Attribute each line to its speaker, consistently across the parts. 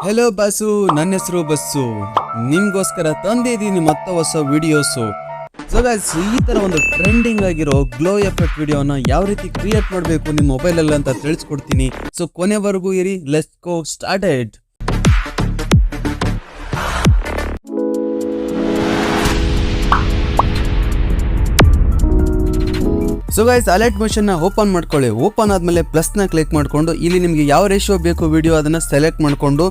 Speaker 1: Hello bus, ನನ್ನ ಹೆಸರು bus. ನಿಮ್ಗೋಸ್ಕರ ತಂದಿದ್ದೀನಿ ಮತ್ತೆ ಹೊಸ ವಿಡಿಯೋಸು. ಸೊ ಗೈಸ್, ಈ ತರ ಒಂದು ಟ್ರೆಂಡಿಂಗ್ ಆಗಿರೋ ಗ್ಲೋ ಎಫೆಕ್ಟ್ ವಿಡಿಯೋನ ಯಾವ ರೀತಿ ಕ್ರಿಯೇಟ್ ಮಾಡಬೇಕು ನಿಮ್ಮ ಮೊಬೈಲಲ್ಲಿ ಅಂತ ತಿಳಿಸ್ಕೊಡ್ತೀನಿ. ಸೊ ಕೊನೆವರೆಗೂ ಇರಿ. Let's go started. So guys, Alight Motion ನ ಓಪನ್ ಮಾಡ್ಕೊಳ್ಳಿ. ಓಪನ್ ಆದ್ಮೇಲೆ ಪ್ಲಸ್ ನ ಕ್ಲಿಕ್ ಮಾಡ್ಕೊಂಡು ಇಲ್ಲಿ ನಿಮಗೆ ಯಾವ ರೇಷಿಯೋ ಬೇಕು ವಿಡಿಯೋ ಅದನ್ನ ಸೆಲೆಕ್ಟ್ ಮಾಡ್ಕೊಂಡು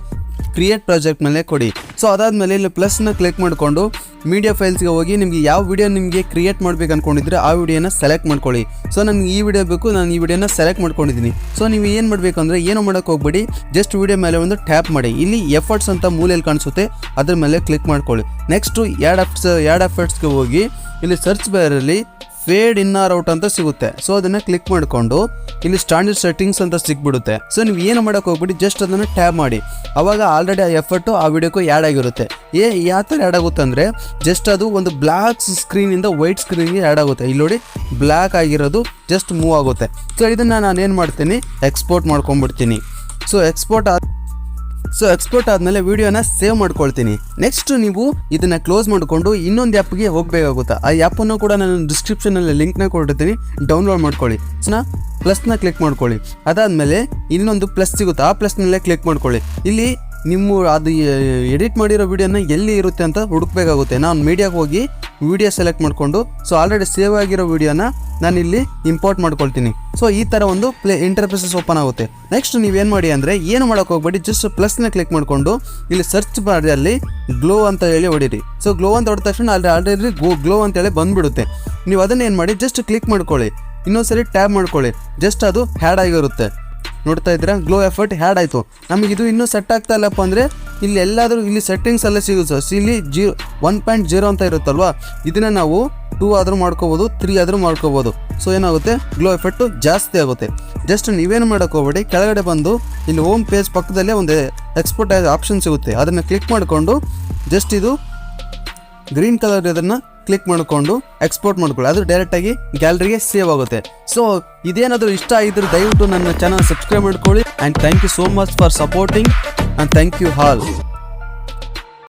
Speaker 1: ಕ್ರಿಯೇಟ್ ಪ್ರಾಜೆಕ್ಟ್ ಮೇಲೆ ಕೊಡಿ. ಸೊ ಅದಾದ್ಮೇಲೆ ಇಲ್ಲಿ ಪ್ಲಸ್ ನ ಕ್ಲಿಕ್ ಮಾಡ್ಕೊಂಡು ಮೀಡಿಯಾ ಫೈಲ್ಸ್ಗೆ ಹೋಗಿ ನಿಮಗೆ ಯಾವ ವಿಡಿಯೋ ನಿಮಗೆ ಕ್ರಿಯೇಟ್ ಮಾಡ್ಬೇಕು ಅನ್ಕೊಂಡಿದ್ರೆ ಆ ವಿಡಿಯೋನ ಸೆಲೆಕ್ಟ್ ಮಾಡ್ಕೊಳ್ಳಿ. ಸೊ ನನಗೆ ಈ ವಿಡಿಯೋ ಬೇಕು, ನಾನು ಈ ವಿಡಿಯೋನ ಸೆಲೆಕ್ಟ್ ಮಾಡ್ಕೊಂಡಿದ್ದೀನಿ. ಸೊ ನೀವು ಏನು ಮಾಡಬೇಕಂದ್ರೆ ಏನು ಮಾಡೋಕೆ ಹೋಗ್ಬೇಡಿ, ಜಸ್ಟ್ ವಿಡಿಯೋ ಮೇಲೆ ಒಂದು ಟ್ಯಾಪ್ ಮಾಡಿ. ಇಲ್ಲಿ ಎಫರ್ಟ್ಸ್ ಅಂತ ಮೂಲೆಯಲ್ಲಿ ಕಾಣಿಸುತ್ತೆ, ಅದ್ರ ಮೇಲೆ ಕ್ಲಿಕ್ ಮಾಡ್ಕೊಳ್ಳಿ. ನೆಕ್ಸ್ಟು ಆ್ಯಡ್ ಎಫರ್ಟ್ಸ್ಗೆ ಹೋಗಿ ಇಲ್ಲಿ ಸರ್ಚ್ ಬಾರಲ್ಲಿ ಫೇಡ್ ಇನ್ ಆರ್ ಔಟ್ ಅಂತ ಸಿಗುತ್ತೆ. ಸೊ ಅದನ್ನ ಕ್ಲಿಕ್ ಮಾಡಿಕೊಂಡು ಇಲ್ಲಿ ಸ್ಟ್ಯಾಂಡರ್ಡ್ ಸೆಟ್ಟಿಂಗ್ಸ್ ಅಂತ ಸಿಕ್ಬಿಡುತ್ತೆ. ಸೊ ನೀವು ಏನು ಮಾಡೋಕೆ ಹೋಗ್ಬಿಟ್ಟು ಜಸ್ಟ್ ಅದನ್ನು ಟ್ಯಾಬ್ ಮಾಡಿ. ಅವಾಗ ಆಲ್ರೆಡಿ ಆ ಎಫರ್ಟು ಆ ವಿಡಿಯೋಕ್ಕೂ ಆ್ಯಡ್ ಆಗಿರುತ್ತೆ. ಯಾವ ಥರ ಆ್ಯಡ್ ಆಗುತ್ತೆ ಅಂದರೆ ಜಸ್ಟ್ ಅದು ಒಂದು ಬ್ಲ್ಯಾಕ್ ಸ್ಕ್ರೀನಿಂದ ವೈಟ್ ಸ್ಕ್ರೀನ್ಗೆ ಆ್ಯಡ್ ಆಗುತ್ತೆ. ಇಲ್ಲಿ ನೋಡಿ ಬ್ಲ್ಯಾಕ್ ಆಗಿರೋದು ಜಸ್ಟ್ ಮೂವ್ ಆಗುತ್ತೆ. ಸೊ ಇದನ್ನು ನಾನು ಏನು ಮಾಡ್ತೀನಿ, ಎಕ್ಸ್ಪೋರ್ಟ್ ಮಾಡ್ಕೊಂಡ್ಬಿಡ್ತೀನಿ. ಸೊ ಎಕ್ಸ್ಪೋರ್ಟ್ ಆದಮೇಲೆ ವಿಡಿಯೋನ ಸೇವ್ ಮಾಡ್ಕೊಳ್ತೀನಿ. ನೆಕ್ಸ್ಟ್ ನೀವು ಇದನ್ನು ಕ್ಲೋಸ್ ಮಾಡಿಕೊಂಡು ಇನ್ನೊಂದು ಆ್ಯಪ್ಗೆ ಹೋಗಬೇಕಾಗುತ್ತೆ. ಆ ಆ್ಯಪನ್ನು ಕೂಡ ನಾನು ಡಿಸ್ಕ್ರಿಪ್ಷನಲ್ಲಿ ಲಿಂಕ್ನ ಕೊಟ್ಟಿರ್ತೀನಿ, ಡೌನ್ಲೋಡ್ ಮಾಡ್ಕೊಳ್ಳಿ. ಪ್ಲಸ್ನ ಕ್ಲಿಕ್ ಮಾಡ್ಕೊಳ್ಳಿ. ಅದಾದಮೇಲೆ ಇನ್ನೊಂದು ಪ್ಲಸ್ ಸಿಗುತ್ತೆ, ಆ ಪ್ಲಸ್ ಮೇಲೆ ಕ್ಲಿಕ್ ಮಾಡ್ಕೊಳ್ಳಿ. ಇಲ್ಲಿ ನಿಮ್ಮ ಅದು ಎಡಿಟ್ ಮಾಡಿರೋ ವಿಡಿಯೋನ ಎಲ್ಲಿ ಇರುತ್ತೆ ಅಂತ ಹುಡುಕ್ಬೇಕಾಗುತ್ತೆ. ನಾನು ಮೀಡಿಯಾಗೆ ಹೋಗಿ ವಿಡಿಯೋ ಸೆಲೆಕ್ಟ್ ಮಾಡಿಕೊಂಡು ಸೊ ಆಲ್ರೆಡಿ ಸೇವ್ ಆಗಿರೋ ವಿಡಿಯೋನ ನಾನು ಇಲ್ಲಿ ಇಂಪೋರ್ಟ್ ಮಾಡ್ಕೊಳ್ತೀನಿ. ಸೊ ಈ ಥರ ಒಂದು ಇಂಟರ್ಫೇಸಸ್ ಓಪನ್ ಆಗುತ್ತೆ. ನೆಕ್ಸ್ಟ್ ನೀವೇನು ಮಾಡಿ ಅಂದರೆ ಏನು ಮಾಡೋಕೆ ಹೋಗ್ಬೇಡಿ, ಜಸ್ಟ್ ಪ್ಲಸ್ನ ಕ್ಲಿಕ್ ಮಾಡಿಕೊಂಡು ಇಲ್ಲಿ ಸರ್ಚ್ ಬಾರಲ್ಲಿ ಗ್ಲೋ ಅಂತ ಹೇಳಿ ಹೊಡೀರಿ. ಸೊ ಗ್ಲೋ ಅಂತ ಹೊಡೆದ ತಕ್ಷಣ ಅಲ್ಲಿ ಆಲ್ರೆಡಿ ಗ್ಲೋ ಅಂತೇಳಿ ಬಂದುಬಿಡುತ್ತೆ. ನೀವು ಅದನ್ನು ಏನು ಮಾಡಿ ಜಸ್ಟ್ ಕ್ಲಿಕ್ ಮಾಡ್ಕೊಳ್ಳಿ, ಇನ್ನೊಂದ್ಸರಿ ಟ್ಯಾಬ್ ಮಾಡ್ಕೊಳ್ಳಿ. ಜಸ್ಟ್ ಅದು ಹ್ಯಾಡ್ ಆಗಿರುತ್ತೆ. ನೋಡ್ತಾ ಇದ್ದೀರಾ, ಗ್ಲೋ ಎಫರ್ಟ್ ಹ್ಯಾಡ್ ಆಯಿತು. ನಮಗಿದು ಇನ್ನೂ ಸೆಟ್ ಆಗ್ತಾ ಇಲ್ಲಪ್ಪ ಅಂದರೆ ಇಲ್ಲಿ ಎಲ್ಲಾದರೂ ಇಲ್ಲಿ ಸೆಟ್ಟಿಂಗ್ಸ್ ಎಲ್ಲ ಸಿಗುತ್ತೆ. ಸೊ ಇಲ್ಲಿ 1.0 ಅಂತ ಇರುತ್ತಲ್ವ, ಇದನ್ನು ನಾವು 2 ಆದರೂ ಮಾಡ್ಕೋಬೋದು, 3 ಆದರೂ ಮಾಡ್ಕೋಬೋದು. ಸೊ ಏನಾಗುತ್ತೆ, ಗ್ಲೋ ಎಫೆಕ್ಟು ಜಾಸ್ತಿ ಆಗುತ್ತೆ. ಜಸ್ಟ್ ನೀವೇನು ಮಾಡೋಕೆ ಹೋಗ್ಬೇಡಿ, ಕೆಳಗಡೆ ಬಂದು ಇಲ್ಲಿ ಹೋಮ್ ಪೇಜ್ ಪಕ್ಕದಲ್ಲೇ ಒಂದು ಎಕ್ಸ್ಪೋರ್ಟ್ ಆಪ್ಷನ್ ಸಿಗುತ್ತೆ, ಅದನ್ನು ಕ್ಲಿಕ್ ಮಾಡಿಕೊಂಡು ಜಸ್ಟ್ ಇದು ಗ್ರೀನ್ ಕಲರ್ ಇದನ್ನು ಕ್ಲಿಕ್ ಮಾಡಿಕೊಂಡು ಎಕ್ಸ್ಪೋರ್ಟ್ ಮಾಡ್ಕೊಳ್ಳಿ. ಅದು ಡೈರೆಕ್ಟಾಗಿ ಗ್ಯಾಲರಿಗೆ ಸೇವ್ ಆಗುತ್ತೆ. ಸೊ ಇದೇನಾದರೂ ಇಷ್ಟ ಆಗಿದ್ರೆ ದಯವಿಟ್ಟು ನನ್ನ ಚಾನಲ್ ಸಬ್ಸ್ಕ್ರೈಬ್ ಮಾಡ್ಕೊಳ್ಳಿ. And thank you so much for supporting and thank you all.